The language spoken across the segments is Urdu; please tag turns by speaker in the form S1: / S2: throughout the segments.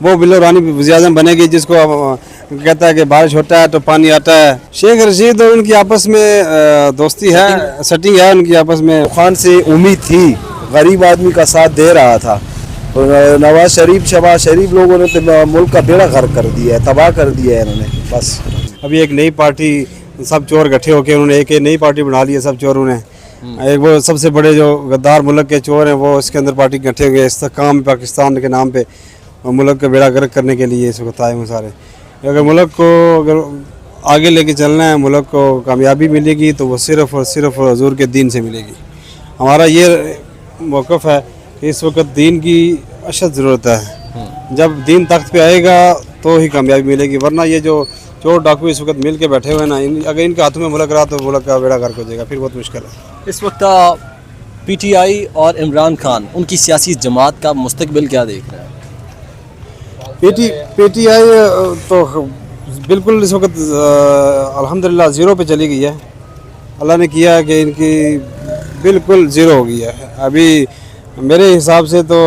S1: وہ بلو رانی وزیر اعظم بنے گی جس کو کہتا ہے کہ بارش ہوتا ہے تو پانی آتا ہے. شیخ رشید اور ان کی آپس میں دوستی ہے, سیٹنگ ہے ان کی آپس میں.
S2: خان سے امید تھی, غریب آدمی کا ساتھ دے رہا تھا. نواز شریف شہباز شریف لوگوں نے تو ملک کا بیڑا غرق کر دیا ہے, تباہ کر دیا ہے انہوں نے. بس
S1: ابھی ایک نئی پارٹی, سب چور اکٹھے ہو کے انہوں نے ایک نئی پارٹی بنا لی ہے سب چوروں نے. ایک وہ سب سے بڑے جو غدار ملک کے چور ہیں وہ اس کے اندر پارٹی اکٹھے ہوئے استحکام پاکستان کے نام پہ ملک کا بیڑا غرق کرنے کے لیے اس وقت آئے ہیں سارے. اگر ملک کو اگر آگے لے کے چلنا ہے, ملک کو کامیابی ملے گی تو وہ صرف اور صرف حضور کے دین سے ملے گی. ہمارا یہ موقف ہے کہ اس وقت دین کی اشد ضرورت ہے. جب دین تخت پہ آئے گا تو ہی کامیابی ملے گی, ورنہ یہ جو چور ڈاکو اس وقت مل کے بیٹھے ہوئے ہیں نا, اگر ان کے ہاتھوں میں ملک رہا تو ملک کا بیڑا غرق ہو جائے گا, پھر بہت مشکل ہے.
S3: اس وقت پی ٹی آئی اور عمران خان ان کی سیاسی جماعت کا مستقبل کیا دیکھ رہے ہیں؟
S1: پی ٹی آئی تو بالکل اس وقت الحمدللہ زیرو پہ چلی گئی ہے. اللہ نے کیا کہ ان کی بالکل زیرو ہو گئی ہے. ابھی میرے حساب سے تو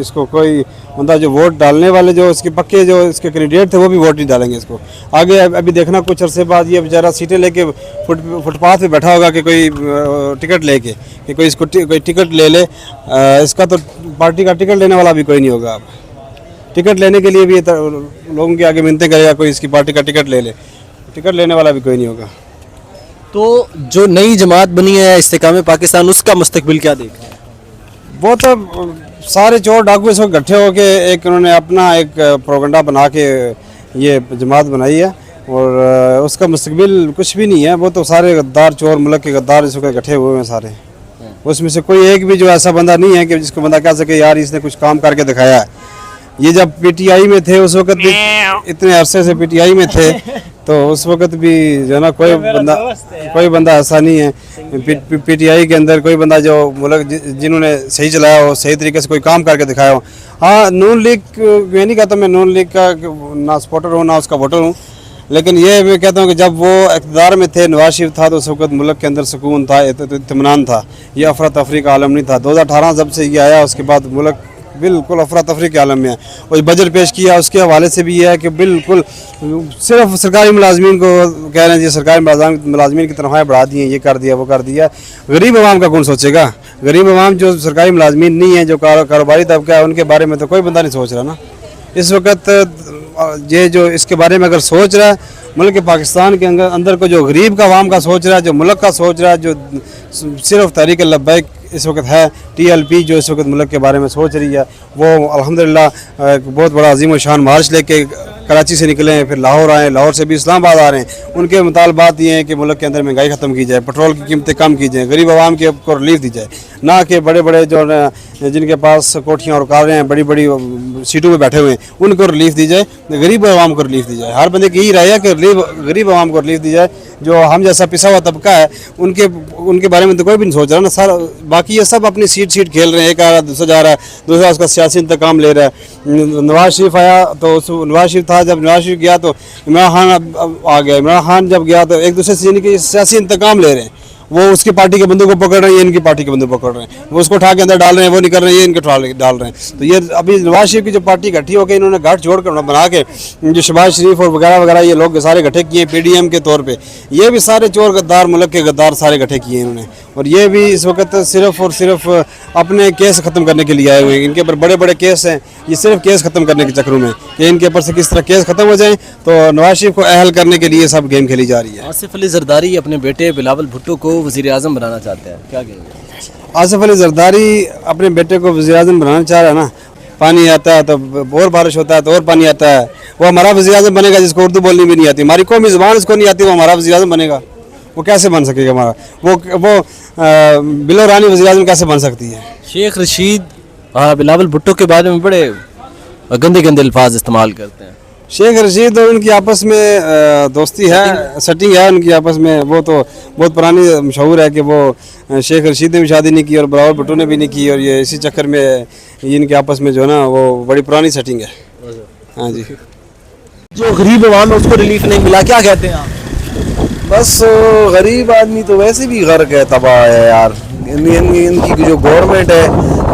S1: اس کو کوئی بندہ جو ووٹ ڈالنے والے جو اس کے پکے جو اس کے کینڈیڈیٹ تھے وہ بھی ووٹ نہیں ڈالیں گے اس کو آگے. ابھی دیکھنا کچھ عرصے بعد یہ بیچارہ سیٹیں لے کے فٹ پاتھ پہ بیٹھا ہوگا کہ کوئی ٹکٹ لے کے کہ کوئی اس کو کوئی ٹکٹ لے لے. اس کا تو پارٹی کا ٹکٹ لینے والا بھی کوئی نہیں ہوگا. اب ٹکٹ لینے کے لیے بھی لوگوں کے آگے منتیں کرے گا کوئی اس کی پارٹی کا ٹکٹ لے لے, ٹکٹ لینے والا بھی کوئی نہیں ہوگا.
S3: تو جو نئی جماعت بنی ہے استحکام پاکستان, اس کا مستقبل کیا دیکھ رہے ہیں؟
S1: وہ تو سارے چور ڈاکو اس وقت اکٹھے ہو کے ایک انہوں نے اپنا ایک پروگنڈا بنا کے یہ جماعت بنائی ہے, اور اس کا مستقبل کچھ بھی نہیں ہے. وہ تو سارے غدار چور, ملک کے غدار اس وقت اکٹھے ہوئے ہیں سارے. اس میں سے کوئی ایک بھی جو ایسا بندہ نہیں ہے کہ جس کو بندہ کہہ سکے یار اس نے کچھ کام کر کے دکھایا ہے. یہ جب پی ٹی آئی میں تھے اس وقت بھی اتنے عرصے سے پی ٹی آئی میں تھے تو اس وقت بھی جو ہے نا کوئی بندہ ایسا نہیں ہے پی ٹی آئی کے اندر کوئی بندہ جو ملک جنہوں نے صحیح چلایا ہو, صحیح طریقے سے کوئی کام کر کے دکھایا ہو. ہاں نون لیگ یہ نہیں کہتا میں نون لیگ کا نہ سپورٹر ہوں نہ اس کا ووٹر ہوں, لیکن یہ میں کہتا ہوں کہ جب وہ اقتدار میں تھے, نواز شریف تھا, تو اس وقت ملک کے اندر سکون تھا, اطمینان تھا, یہ افراتفری کا عالم نہیں تھا. 2018 جب سے یہ آیا اس کے بعد ملک بالکل افراتفری کے عالم میں ہے. اور بجٹ پیش کیا اس کے حوالے سے بھی یہ ہے کہ بالکل صرف سرکاری ملازمین کو کہہ رہے ہیں جی سرکاری ملازمین کی تنخواہیں بڑھا دی ہیں, یہ کر دیا وہ کر دیا. غریب عوام کا کون سوچے گا؟ غریب عوام جو سرکاری ملازمین نہیں ہیں, جو کاروباری طبقہ ہے, ان کے بارے میں تو کوئی بندہ نہیں سوچ رہا نا اس وقت. یہ جو اس کے بارے میں اگر سوچ رہا ہے ملک پاکستان کے اندر کو جو غریب کا عوام کا سوچ رہا ہے, جو ملک کا سوچ رہا ہے, جو صرف تحریک لبیک اس وقت ہے, ٹی ایل پی جو اس وقت ملک کے بارے میں سوچ رہی ہے, وہ الحمدللہ ایک بہت بڑا عظیم و شان مارچ لے کے کراچی سے نکلے ہیں, پھر لاہور آئے, لاہور سے بھی اسلام آباد آ رہے ہیں. ان کے مطالبات یہ ہیں کہ ملک کے اندر مہنگائی ختم کی جائے, پٹرول کی قیمتیں کم کی جائیں, غریب عوام کو ریلیف دی جائے, نہ کہ بڑے بڑے جو جن کے پاس کوٹھیاں اور کاریں ہیں, بڑی بڑی سیٹوں پہ بیٹھے ہوئے ہیں, ان کو ریلیف دی جائے, غریب عوام کو ریلیف دی جائے. ہر بندے کی یہی رائے ہے کہ غریب عوام کو ریلیف دی جائے. جو ہم جیسا پسا ہوا طبقہ ہے ان کے بارے میں تو کوئی بھی نہیں سوچ رہا نا سر. باقی یہ سب اپنی سیٹ کھیل رہے ہیں, ایک آ رہا دوسرا جا رہا ہے, دوسرا اس کا سیاسی انتقام لے رہا ہے. نواز شریف آیا تو نواز شریف تھا, جب نواز شریف گیا تو عمران خان آ گیا, عمران خان جب گیا تو ایک دوسرے سے یعنی کہ سیاسی انتقام لے رہے ہیں. وہ اس کی پارٹی کے بندوں کو پکڑ رہے ہیں, یہ ان کی پارٹی کے بندوں کو پکڑ رہے ہیں, وہ اس کو اٹھا کے اندر ڈال رہے ہیں, وہ نہیں کر رہے ہیں, یہ ان کے ڈال رہے ہیں. تو یہ ابھی نواز شریف کی جو پارٹی اکٹھی ہو گئی, انہوں نے گھاٹ جوڑ کر بنا کے جو شہباز شریف اور وغیرہ وغیرہ یہ لوگ سارے اکٹھے کیے پی ڈی ایم کے طور پہ, یہ بھی سارے چور غدار ملک کے غدار سارے اکٹھے کیے انہوں نے. اور یہ بھی اس وقت صرف اور صرف اپنے کیس ختم کرنے کے لیے آئے ہوئے ہیں. ان کے اوپر بڑے بڑے کیس ہیں, یہ صرف کیس ختم کرنے کے چکروں میں کہ ان کے اوپر سے کس طرح کیس ختم ہو جائیں, تو نواز شریف کو اہل کرنے کے لیے سب گیم کھیلی جا رہی ہے.
S3: آصف علی زرداری اپنے بیٹے بلاول بھٹو کو وزیر اعظم بنانا چاہتے ہیں, کیا کہیں گے؟
S1: آصف علی زرداری اپنے بیٹے کو وزیر اعظم بنانا چاہ رہا ہے نا. پانی آتا ہے تو اور بارش ہوتا ہے تو اور پانی آتا ہے. وہ ہمارا وزیر اعظم بنے گا جس کو اردو بولنی بھی نہیں آتی, ہماری قومی زبان اس کو نہیں آتی, وہ ہمارا وزیر اعظم بنے گا. وہ کیسے بن سکے گا ہمارا؟ وہ بلو رانی وزیر اعظم کیسے بن سکتی ہے؟
S3: شیخ رشید بلاول بھٹو کے بارے میں بڑے گندے گندے الفاظ استعمال کرتے ہیں.
S1: شیخ رشید اور ان کی آپس میں دوستی ہے, سیٹنگ ہے ان کی آپس میں. وہ تو بہت پرانی مشہور ہے کہ وہ شیخ رشید نے بھی شادی نہیں کی اور بلاول بھٹو نے بھی نہیں کی, اور یہ اسی چکر میں ان کے آپس میں جو ہے نا وہ بڑی پرانی سیٹنگ ہے. ہاں جی.
S3: جو غریب عوام ہے اس کو ریلیف نہیں ملا, کیا کہتے ہیں آپ؟
S2: بس غریب آدمی تو ویسے بھی غرق ہے, تباہ ہے یار. ان کی جو گورنمنٹ ہے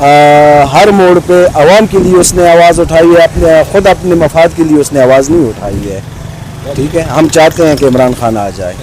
S2: ہر موڑ پہ عوام کے لیے اس نے آواز اٹھائی ہے، خود اپنے مفاد کے لیے اس نے آواز نہیں اٹھائی ہے. ٹھیک ہے، ہم چاہتے ہیں کہ عمران خان آ جائے.